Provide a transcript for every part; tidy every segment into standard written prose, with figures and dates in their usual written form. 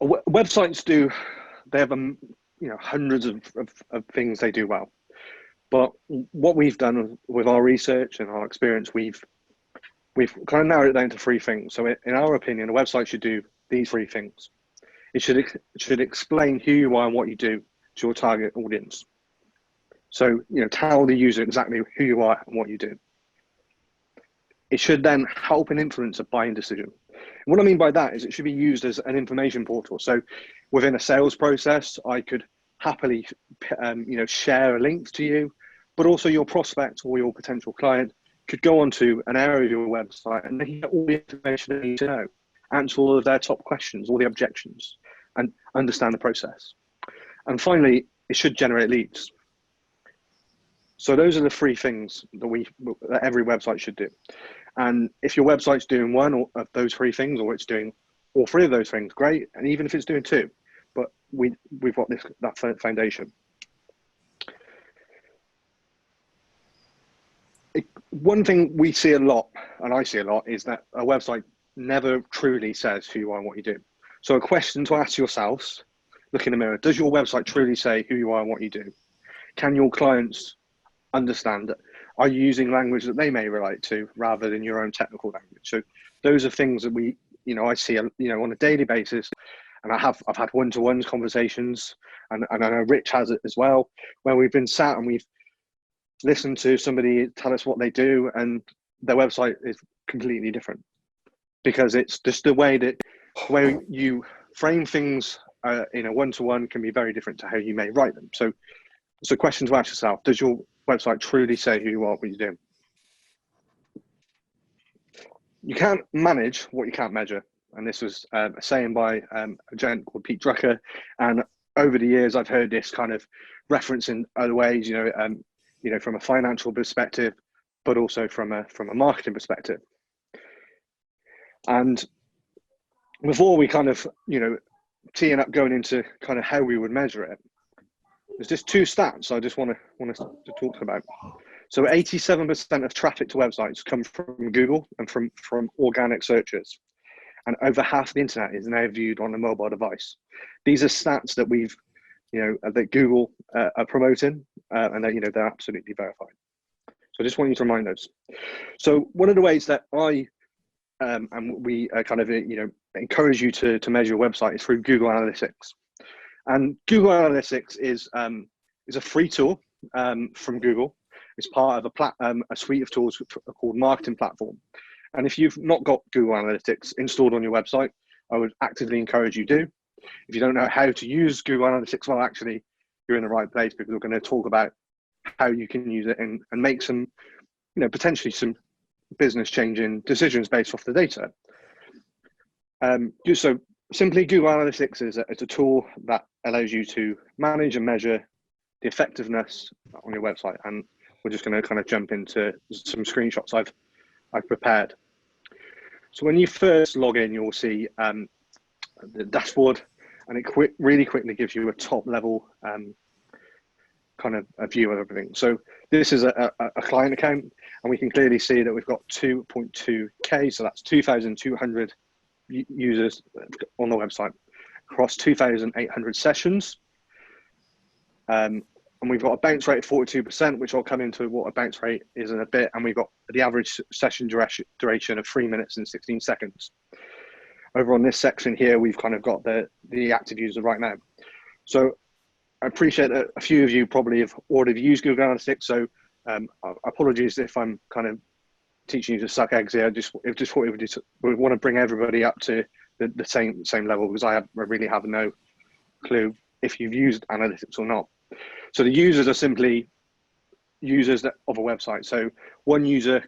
Websites do, they have hundreds of things they do well. But what we've done with our research and our experience, we've kind of narrowed it down to three things. So in our opinion, a website should do these three things. It should explain who you are and what you do to your target audience. So, tell the user exactly who you are and what you do. It should then help and influence a buying decision. And what I mean by that is it should be used as an information portal. So within a sales process, I could happily, share a link to you, but also your prospect or your potential client could go onto an area of your website and they can get all the information they need to know, answer all of their top questions, all the objections, and understand the process. And finally, it should generate leads. So those are the three things that every website should do. And if your website's doing one of those three things, or it's doing all three of those things, great. And even if it's doing two, but we've got that foundation. One thing we see a lot, and I see a lot, is that a website never truly says who you are and what you do. So a question to ask yourselves, look in the mirror, does your website truly say who you are and what you do? Can your clients understand that? Are you using language that they may relate to rather than your own technical language? So those are things that I see, on a daily basis. And I've had one-to-one conversations, and I know Rich has it as well, where we've been sat and we've listened to somebody tell us what they do, and their website is completely different, because it's just the way you frame things in a one-to-one can be very different to how you may write them. So it's a question to ask yourself: does your website truly say who you are, what you do? You can't manage what you can't measure. And this was a saying by a gent called Pete Drucker. And over the years, I've heard this kind of reference in other ways, from a financial perspective, but also from a marketing perspective. And before we kind of, teeing up going into kind of how we would measure it, there's just two stats I just want to talk about. So 87% of traffic to websites come from Google and from organic searches. And over half the internet is now viewed on a mobile device. These are stats that that Google are promoting, and that, they're absolutely verified. So I just want you to remind those. So one of the ways that I and we kind of encourage you to measure your website is through Google Analytics. And Google Analytics is a free tool from Google. It's part of a suite of tools called Marketing Platform. And if you've not got Google Analytics installed on your website, I would actively encourage you do. If you don't know how to use Google Analytics, well, actually, you're in the right place, because we're going to talk about how you can use it and make some, potentially some business changing decisions based off the data. So simply, Google Analytics is a tool that allows you to manage and measure the effectiveness on your website. And we're just going to kind of jump into some screenshots I've prepared. So when you first log in, you'll see the dashboard, and it really quickly gives you a top level kind of a view of everything. So this is a client account, and we can clearly see that we've got 2.2K, so that's 2,200 users on the website across 2,800 sessions. And we've got a bounce rate of 42%, which I'll come into what a bounce rate is in a bit. And we've got the average session duration of 3 minutes and 16 seconds. Over on this section here, we've kind of got the active users right now. So I appreciate that a few of you probably have already used Google Analytics. So apologies if I'm kind of teaching you to suck eggs here. I just thought we want to bring everybody up to the same level, because I really have no clue if you've used analytics or not. So the users are simply users of a website. So one user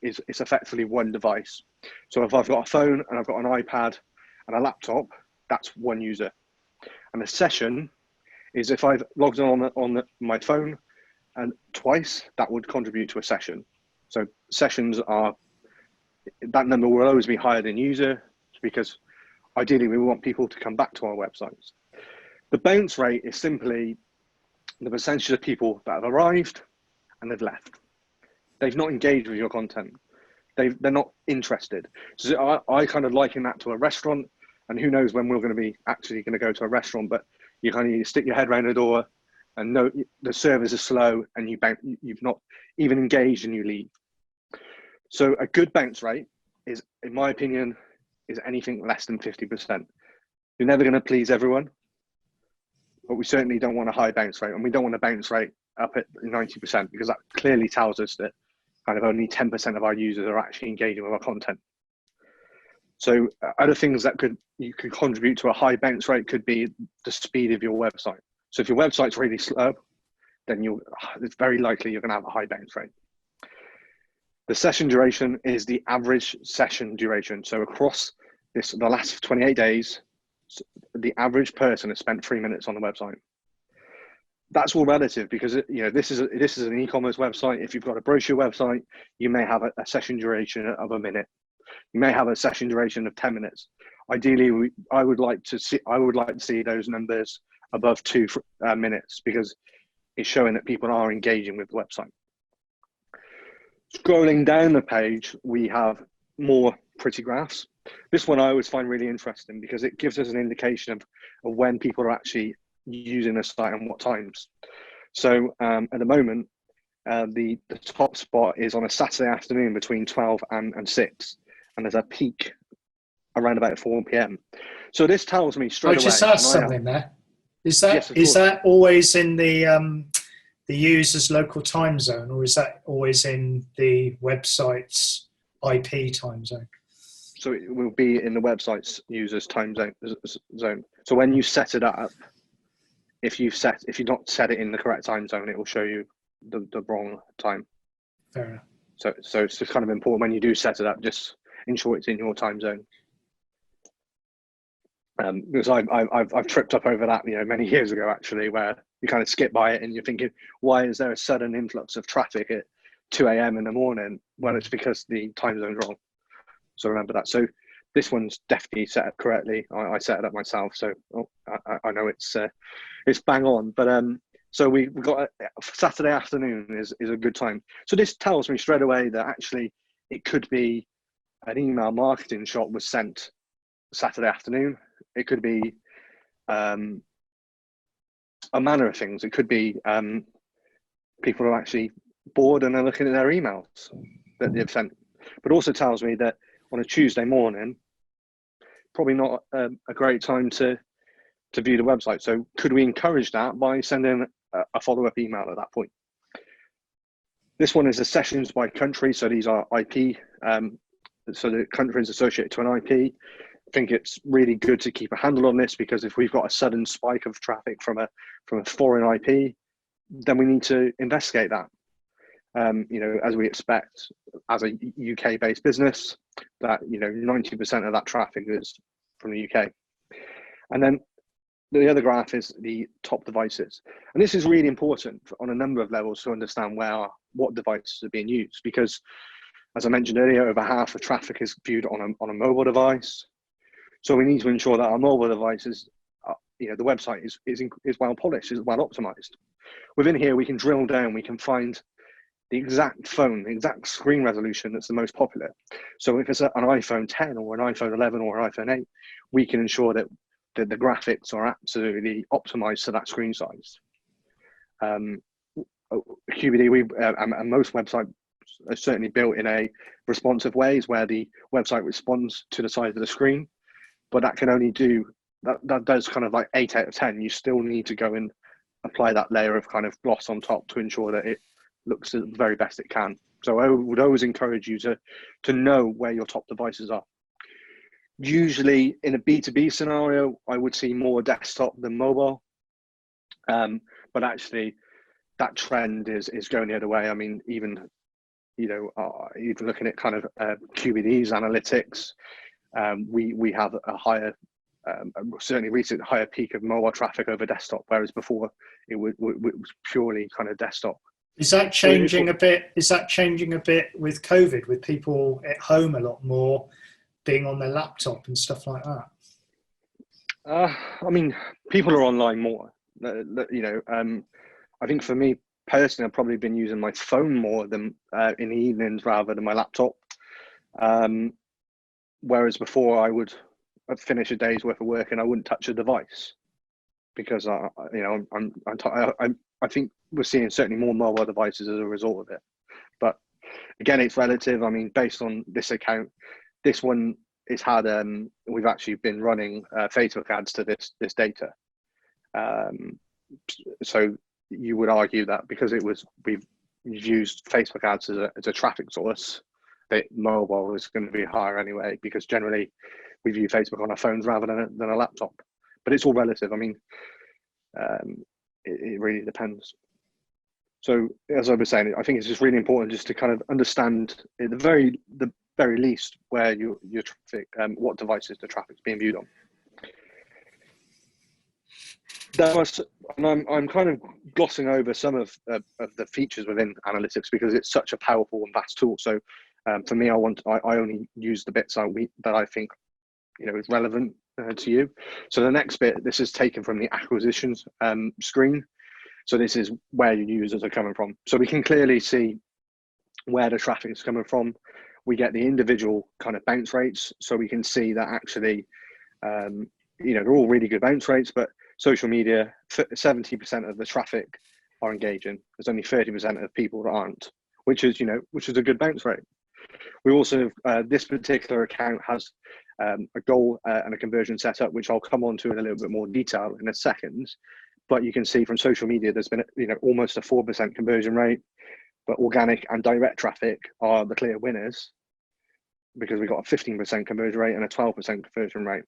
is effectively one device. So if I've got a phone and I've got an iPad and a laptop, that's one user. And a session is if I've logged on my phone and twice, that would contribute to a session. So sessions that number will always be higher than user, because ideally we want people to come back to our websites. The bounce rate is simply the percentage of people that have arrived and they've left. They've not engaged with your content. They're not interested. So I kind of liken that to a restaurant. and who knows when we're going to be actually going to go to a restaurant, but you kind of stick your head around the door and know the service is slow and you've not even engaged and you leave. So a good bounce rate is, in my opinion, is anything less than 50%. You're never going to please everyone, but we certainly don't want a high bounce rate, and we don't want a bounce rate up at 90% because that clearly tells us that kind of only 10% of our users are actually engaging with our content. So other things that you could contribute to a high bounce rate could be the speed of your website. So if your website's really slow, then it's very likely you're going to have a high bounce rate. The session duration is the average session duration. So across the last 28 days, the average person has spent 3 minutes on the website. That's all relative because this is an e-commerce website. If you've got a brochure website, you may have a session duration of a minute. You may have a session duration of 10 minutes. Ideally, I would like to see those numbers above 2 minutes because it's showing that people are engaging with the website. Scrolling down the page, we have more pretty graphs. This one I always find really interesting because it gives us an indication of when people are actually using the site and what times. So at the moment, the top spot is on a Saturday afternoon between 12 and 6, and there's a peak around about 4 p.m. So this tells me straight away. Just ask something there. Is that always in the user's local time zone, or is that always in the website's IP time zone? So it will be in the website's user's time zone. So when you set it up, if you've not set it in the correct time zone, it will show you the wrong time. Fair enough. So it's just kind of important when you do set it up, just ensure it's in your time zone. Because I've tripped up over that, many years ago actually, where you kind of skip by it and you're thinking, why is there a sudden influx of traffic at 2 a.m. in the morning? Well, it's because the time zone's wrong. So remember that. So this one's definitely set up correctly. I set it up myself, so I know it's bang on. But so we've got Saturday afternoon is a good time. So this tells me straight away that actually it could be an email marketing shot was sent Saturday afternoon. It could be a manner of things. It could be people are actually bored and are looking at their emails that they've sent. But also tells me that on a Tuesday morning, probably not a great time to view the website. So could we encourage that by sending a follow-up email at that point? This one is the sessions by country. So these are IP. So the countries associated to an IP. I think it's really good to keep a handle on this because if we've got a sudden spike of traffic from a foreign IP, then we need to investigate that. As we expect as a UK-based business, that 90% of that traffic is from the UK. And then the other graph is the top devices, and this is really important on a number of levels to understand what devices are being used, because as I mentioned earlier, over half of traffic is viewed on a mobile device. So we need to ensure that our mobile devices, the website is well polished, is well optimized. Within here, we can drill down, we can find the exact phone, the exact screen resolution that's the most popular. So if it's an iPhone 10 or an iPhone 11 or an iPhone 8, we can ensure that the graphics are absolutely optimized to that screen size. QBD, and most websites are certainly built in a responsive ways where the website responds to the size of the screen, but that can only do, that does kind of like 8 out of 10. You still need to go and apply that layer of kind of gloss on top to ensure that it looks the very best it can. So I would always encourage you to know where your top devices are. Usually in a B2B scenario, I would see more desktop than mobile. But actually that trend is going the other way. I mean, even looking at kind of QBD's analytics, we have a higher, certainly recent higher peak of mobile traffic over desktop, whereas before it was purely kind of desktop. Is that changing a bit? Is that changing a bit with COVID, with people at home a lot more being on their laptop and stuff like that? I mean, people are online more. I think for me personally, I've probably been using my phone more than in the evenings rather than my laptop. Whereas before, I would I'd finish a day's worth of work and I wouldn't touch a device because I think we're seeing certainly more mobile devices as a result of it. But again, it's relative. I mean, based on this account, this one is had we've actually been running Facebook ads to this data. So you would argue that because we've used Facebook ads as a traffic source, that mobile is going to be higher anyway, because generally we view Facebook on our phones rather than a laptop. But it's all relative. I mean, it really depends. So as I was saying, I think it's just really important just to kind of understand at the very least where your traffic, what devices the traffic's being viewed on. I'm kind of glossing over some of the features within analytics because it's such a powerful and vast tool. So for me, I only use the bits that I think is relevant to you. So the next bit, this is taken from the acquisitions screen. So this is where your users are coming from. So we can clearly see where the traffic is coming from. We get the individual kind of bounce rates. So we can see that actually, they're all really good bounce rates, but social media, 70% of the traffic are engaging. There's only 30% of people that aren't, which is a good bounce rate. We also, this particular account has a goal and a conversion setup, which I'll come on to in a little bit more detail in a second. But you can see from social media, there's been almost a 4% conversion rate, but organic and direct traffic are the clear winners because we got a 15% conversion rate and a 12% conversion rate.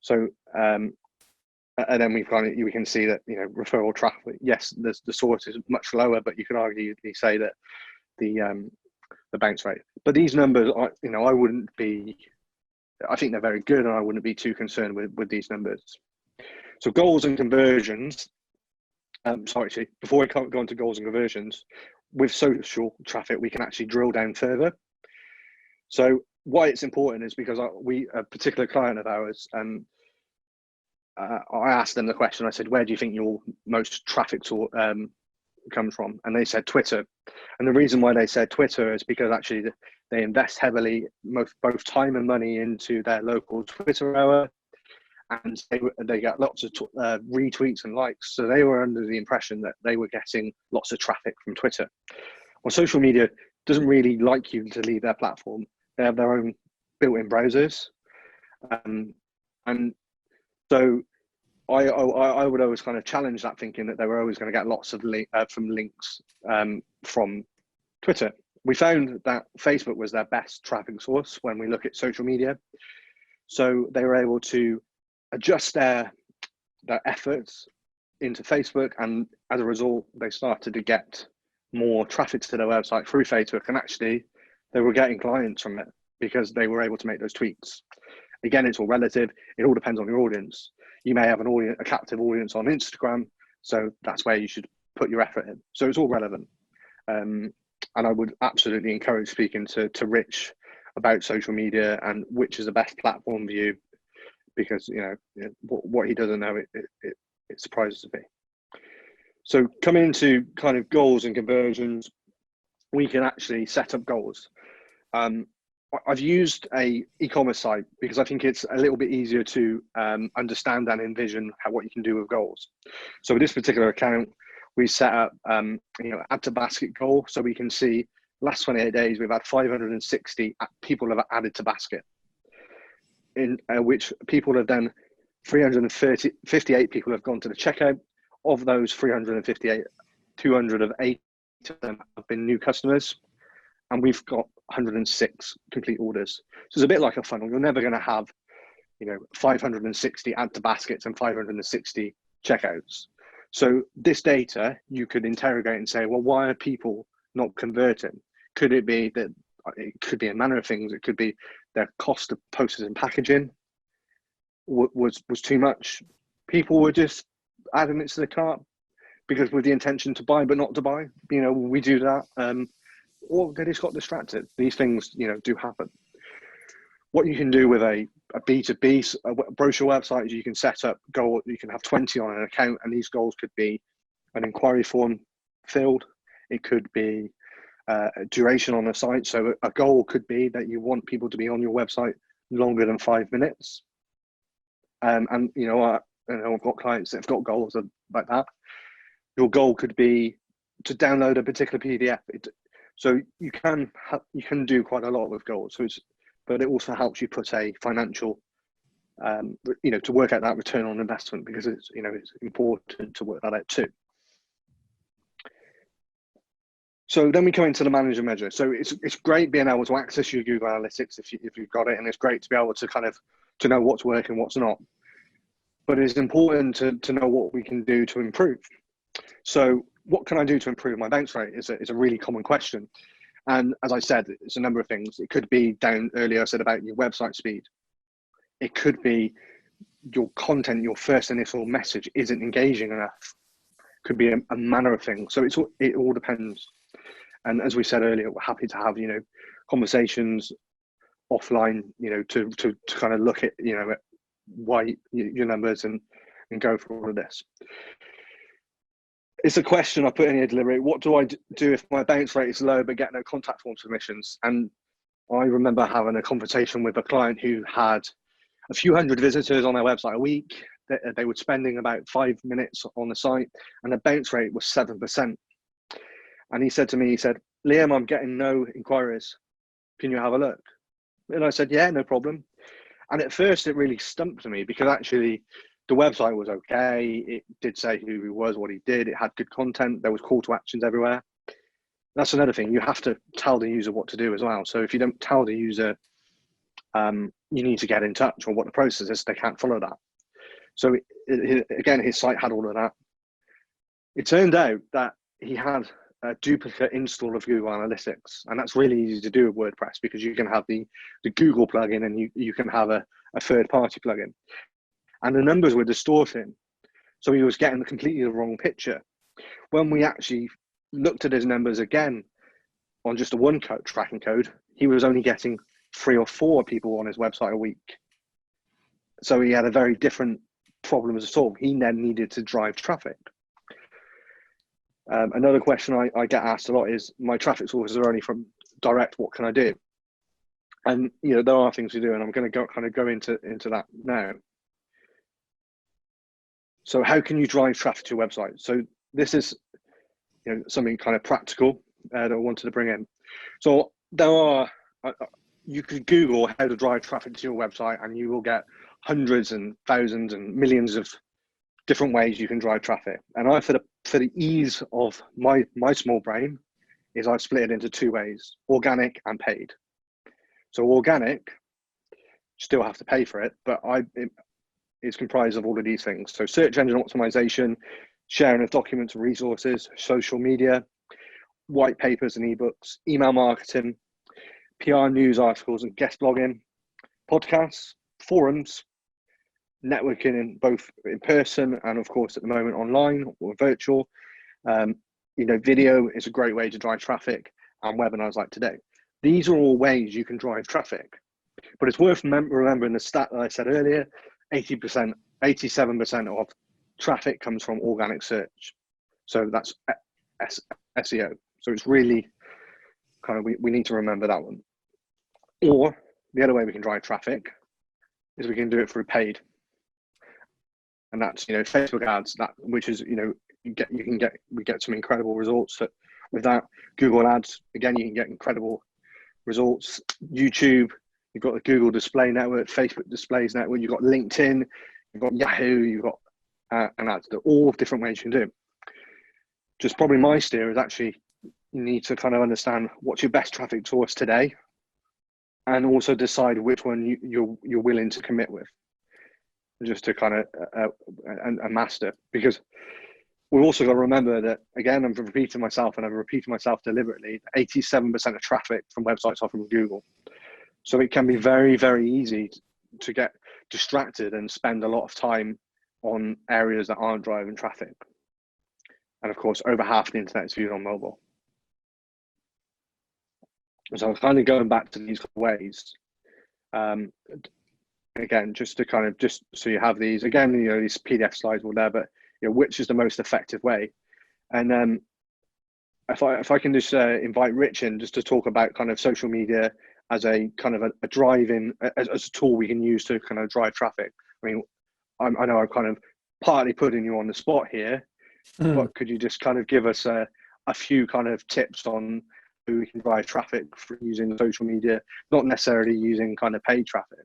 So, and then we can see that referral traffic. Yes, the source is much lower, but you could arguably say that the bounce rate. But these numbers are, I wouldn't be. I think they're very good, and I wouldn't be too concerned with these numbers. So goals and conversions. Actually, before I go into goals and conversions, with social traffic, we can actually drill down further. So why it's important is because a particular client of ours, I asked them the question. I said, "Where do you think your most traffic comes from?" And they said Twitter. And the reason why they said Twitter is because actually they invest heavily, both time and money, into their local Twitter hour, and they get lots of retweets and likes. So they were under the impression that they were getting lots of traffic from Twitter. Well, social media doesn't really like you to leave their platform. They have their own built-in browsers, and so I would always kind of challenge that thinking that they were always going to get lots of links from Twitter. We found that Facebook was their best traffic source when we look at social media. So they were able to adjust their efforts into Facebook, and as a result, they started to get more traffic to their website through Facebook, and actually they were getting clients from it because they were able to make those tweets. Again, it's all relative. It all depends on your audience. You may have a captive audience on Instagram, so that's where you should put your effort in. So it's all relevant. And I would absolutely encourage speaking to Rich about social media and which is the best platform for you, because what he doesn't know, it surprises me. So coming into kind of goals and conversions, we can actually set up goals. I've used a e-commerce site because I think it's a little bit easier to understand and envision what you can do with goals. So with this particular account, we set up add to basket goal, so we can see last 28 days we've had 560 people have added to basket, in which people have done 58 people have gone to the checkout. Of those 358, 208 of them have been new customers, and we've got 106 complete orders. So it's a bit like a funnel. You're never going to have 560 add to baskets and 560 checkouts. So this data you could interrogate and say, well, why are people not converting? Could it be that it could be a manner of things? It could be their cost of postage and packaging was too much. People were just adding it to the cart because with the intention to buy but not to buy. We do that. Or they just got distracted. These things, do happen. What you can do with a B2B brochure website is you can set up goal. You can have 20 on an account, and these goals could be an inquiry form filled. It could be a duration on a site. So a goal could be that you want people to be on your website longer than 5 minutes. And you know, I've got clients that have got goals like that. Your goal could be to download a particular PDF. So you can do quite a lot with goals. But it also helps you put a financial, to work out that return on investment, because it's important to work that out too. So then we come into the manage and measure. So it's great being able to access your Google Analytics if you've got it, and it's great to be able to to know what's working, what's not. But it's important to know what we can do to improve. So what can I do to improve my bounce rate is a really common question. And as I said, it's a number of things. It could be down earlier, I said about your website speed. It could be your content, your first initial message isn't engaging enough. Could be a manner of things. So it all depends. And as we said earlier, we're happy to have, conversations offline, to kind of look at, why your numbers and go for all of this. It's a question I put in here deliberately. What do I do if my bounce rate is low but get no contact form submissions? And I remember having a conversation with a client who had a few hundred visitors on their website a week. They were spending about 5 minutes on the site, and the bounce rate was 7%. And he said to me, Liam, I'm getting no inquiries. Can you have a look? And I said, yeah, no problem. And at first it really stumped me, because actually the website was okay. It did say who he was, what he did. It had good content. There was call to actions everywhere. That's another thing. You have to tell the user what to do as well. So if you don't tell the user, you need to get in touch or what the process is, they can't follow that. So again, his site had all of that. It turned out that he had a duplicate install of Google Analytics, and that's really easy to do with WordPress, because you can have the Google plugin and you can have a third-party plugin, and the numbers were distorting. So he was getting completely the wrong picture. When we actually looked at his numbers again on just a one tracking code, he was only getting 3 or 4 people on his website a week. So he had a very different problem to solve. He then needed to drive traffic. Another question I get asked a lot is, my traffic sources are only from direct, what can I do? And there are things to do, and I'm going to go into that now. So how can you drive traffic to your website? So this is something kind of practical that I wanted to bring in. So there are, you could Google how to drive traffic to your website, and you will get hundreds and thousands and millions of different ways you can drive traffic. And for the ease of my small brain, is I've split it into 2 ways: organic and paid. So organic, still have to pay for it, but it's comprised of all of these things. So search engine optimization, sharing of documents and resources, social media, white papers and ebooks, email marketing, PR news articles and guest blogging, podcasts, forums, networking both in person and of course at the moment online or virtual. Video is a great way to drive traffic, and webinars like today. These are all ways you can drive traffic, but it's worth remembering the stat that I said earlier: 80%, 87% of traffic comes from organic search. So that's SEO. So it's really kind of, we need to remember that one. Or the other way we can drive traffic is we can do it through paid. And that's, Facebook ads, which is, we get some incredible results with that. Google ads, again, you can get incredible results. YouTube, you've got the Google Display Network, Facebook Displays Network, you've got LinkedIn, you've got Yahoo, you've got and ads. They're all different ways you can do it. Just probably my steer is actually, you need to kind of understand what's your best traffic source today, and also decide which one you're willing to commit with, just to kind of and master. Because we've also got to remember that, again, I'm repeating myself, and I've repeated myself deliberately, 87% of traffic from websites are from Google. So it can be very, very easy to get distracted and spend a lot of time on areas that aren't driving traffic. And of course, over half the internet is viewed on mobile. So I'm kind of going back to these ways. Again, just to kind of, just so you have these, again, these PDF slides will there, but which is the most effective way? And if I can just invite Rich in just to talk about kind of social media as a kind of a drive-in, as a tool we can use to kind of drive traffic. I mean, I know I'm kind of partly putting you on the spot here, but could you just kind of give us a few kind of tips on who we can drive traffic for using social media, not necessarily using kind of paid traffic?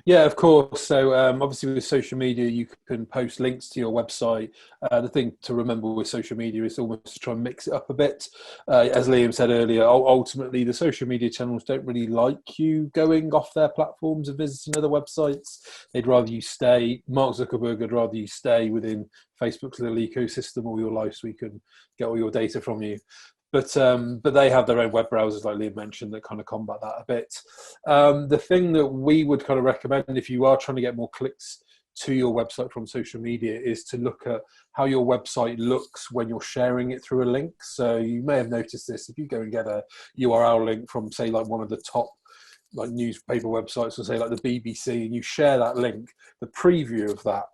Yeah, of course. So obviously with social media, you can post links to your website. The thing to remember with social media is almost to try and mix it up a bit. As Liam said earlier, ultimately the social media channels don't really like you going off their platforms and visiting other websites. They'd rather you stay, Mark Zuckerberg would rather you stay within Facebook's little ecosystem all your life so we can get all your data from you. But they have their own web browsers, like Liam mentioned, that kind of combat that a bit. The thing that we would kind of recommend if you are trying to get more clicks to your website from social media is to look at how your website looks when you're sharing it through a link. So you may have noticed this if you go and get a URL link from, say, like one of the top like newspaper websites, or say like the BBC, and you share that link, the preview of that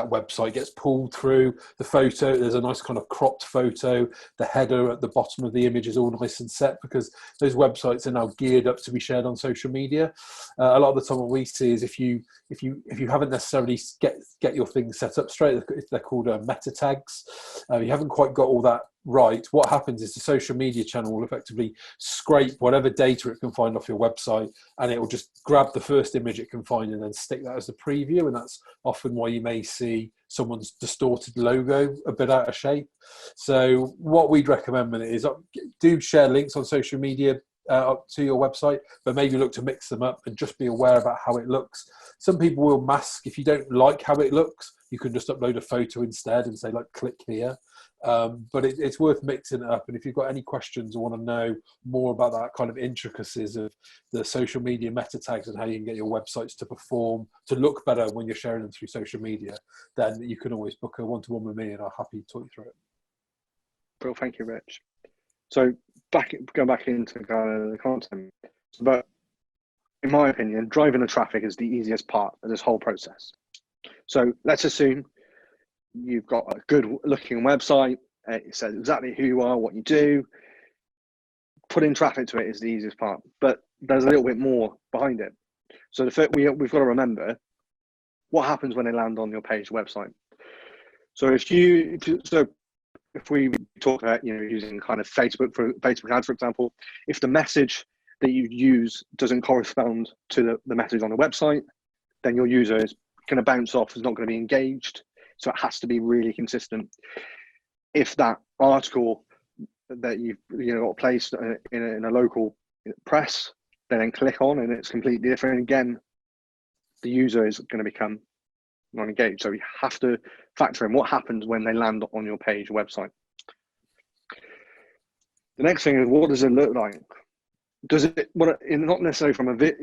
website gets pulled through the photo. There's a nice kind of cropped photo. The header at the bottom of the image is all nice and set because those websites are now geared up to be shared on social media. A lot of the time what we see is if you haven't necessarily get your things set up straight, they're called meta tags. You haven't quite got all that right. What happens is the social media channel will effectively scrape whatever data it can find off your website, and it will just grab the first image it can find and then stick that as the preview. And that's often why you may see someone's distorted logo a bit out of shape. So what we'd recommend is do share links on social media up to your website, but maybe look to mix them up and just be aware about how it looks. Some people will mask. If you don't like how it looks, you can just upload a photo instead and say like click here. But it's worth mixing it up. And if you've got any questions or want to know more about that kind of intricacies of the social media meta tags and how you can get your websites to perform, to look better when you're sharing them through social media, then you can always book a one-to-one with me and I'll happy to talk you through it. Well, thank you, Rich. So going back into kind of the content, but in my opinion, driving the traffic is the easiest part of this whole process. So let's assume you've got a good looking website. It says exactly who you are, what you do. Putting traffic to it is the easiest part, but there's a little bit more behind it. So we've got to remember what happens when they land on your page website. So if we talk about using kind of Facebook ads, for example, if the message that you use doesn't correspond to the message on the website, then your user is going to bounce off, is not going to be engaged. So it has to be really consistent. If that article that you've got placed in a local press, then click on and it's completely different. Again, the user is going to become non-engaged. So you have to factor in what happens when they land on your page website. The next thing is, what does it look like? Does it, not necessarily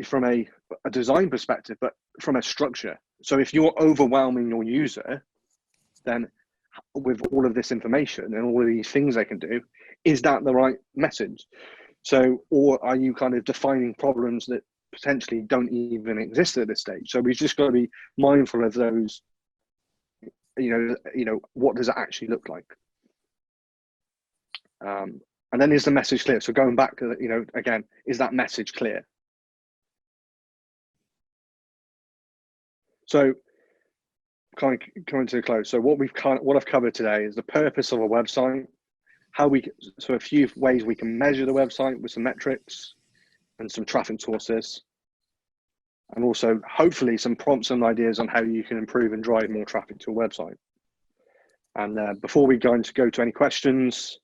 from a design perspective, but from a structure. So if you're overwhelming your user, then with all of this information and all of these things they can do, is that the right message? So, or are you kind of defining problems that potentially don't even exist at this stage? So we've just got to be mindful of those. What does it actually look like? And then is the message clear? So going back to again, is that message clear? So kind of coming to a close. So what I've covered today is the purpose of a website, so a few ways we can measure the website with some metrics and some traffic sources, and also hopefully some prompts and ideas on how you can improve and drive more traffic to a website. And before we go to any questions,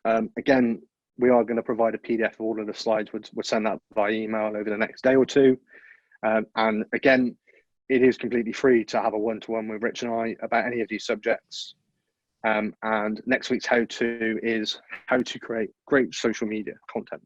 again, we are going to provide a PDF of all of the slides. We'll send that by email over the next day or two. And again, it is completely free to have a one-to-one with Rich and I about any of these subjects. And next week's how-to is how to create great social media content.